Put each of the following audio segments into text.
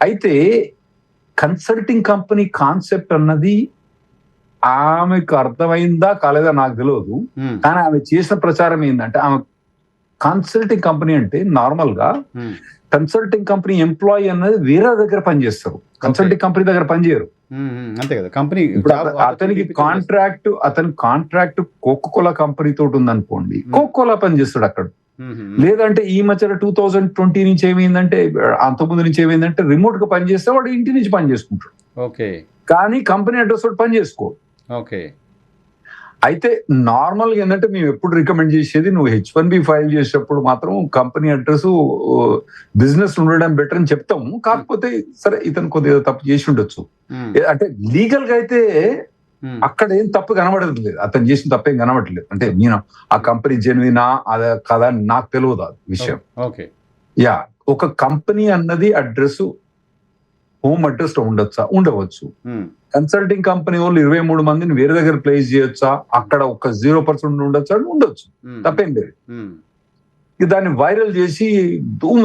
అయితే consulting company concept అన్నది ఆమెకు అర్థమైందా కాలేదా నాకు తెలియదు. కానీ ఆమె చేసిన ప్రచారం ఏంటంటే, ఆమె కన్సల్టింగ్ కంపెనీ అంటే నార్మల్ గా కన్సల్టింగ్ కంపెనీ ఎంప్లాయీ అన్నది వేరే దగ్గర పనిచేస్తారు, కన్సల్టింగ్ కంపెనీ దగ్గర పనిచేయరు. అంతే కదా. కంపెనీ అతని కాంట్రాక్ట్ కోకోకోలా కంపెనీ తోటి ఉందనుకోండి, కోకోకోలా పనిచేస్తాడు అక్కడ. లేదంటే ఈ మధ్య 2020 నుంచి ఏమైందంటే, అంతకుముందు నుంచి ఏమైందంటే రిమోట్ గా పనిచేస్తే వాడు ఇంటి నుంచి పని చేసుకుంటాడు. ఓకే. కానీ కంపెనీ అడ్రస్ తోటి పని చేసుకో. ఓకే. అయితే నార్మల్ గా ఏంటంటే మేము ఎప్పుడు రికమెండ్ చేసేది, నువ్వు H1B ఫైల్ చేసేటప్పుడు మాత్రం కంపెనీ అడ్రస్ బిజినెస్ ఉండడం బెటర్ అని చెప్తాము. కాకపోతే సరే ఇతను కొద్దిగా తప్పు చేసి ఉండొచ్చు, అంటే లీగల్ గా అయితే అక్కడ ఏం తప్పు కనబడలేదు, అతను చేసిన తప్పేం కనబడలేదు. అంటే నేను ఆ కంపెనీ జెన్యునా అదే కదా అని నాకు తెలియదు ఆ విషయం. యా, ఒక కంపెనీ అన్నది అడ్రస్ హోమ్ అడ్రస్ లో ఉండొచ్చా? ఉండవచ్చు. కన్సల్టింగ్ కంపెనీ వాళ్ళు 23 మందిని వేరే దగ్గర ప్లేస్ చేయొచ్చా? అక్కడ ఒక 0% ఉండొచ్చా? ఉండొచ్చు, తప్పేం లేదు. దాన్ని వైరల్ చేసి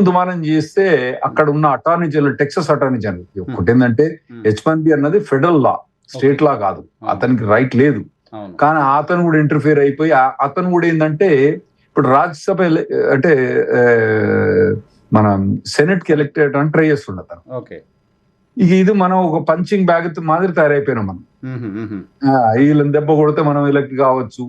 దుమానం చేస్తే అక్కడ ఉన్న attorney general, Texas attorney general, ఒకటి ఏంటంటే H1B అన్నది ఫెడరల్ లా, స్టేట్ లా కాదు, అతనికి రైట్ లేదు. కానీ అతను కూడా ఇంటర్ఫియర్ అయిపోయి అతను కూడా ఏంటంటే ఇప్పుడు రాజ్యసభ అంటే మన సెనెట్ కి ఎలక్ట్ అయ్యడానికి ట్రై చేస్తుండ అతను. ఇక ఇది మనం ఒక పంచింగ్ బ్యాగ్ మాదిరి తయారైపోయినాం మనం. వీళ్ళని దెబ్బ కొడితే మనం ఎలక్ట్ కావచ్చు,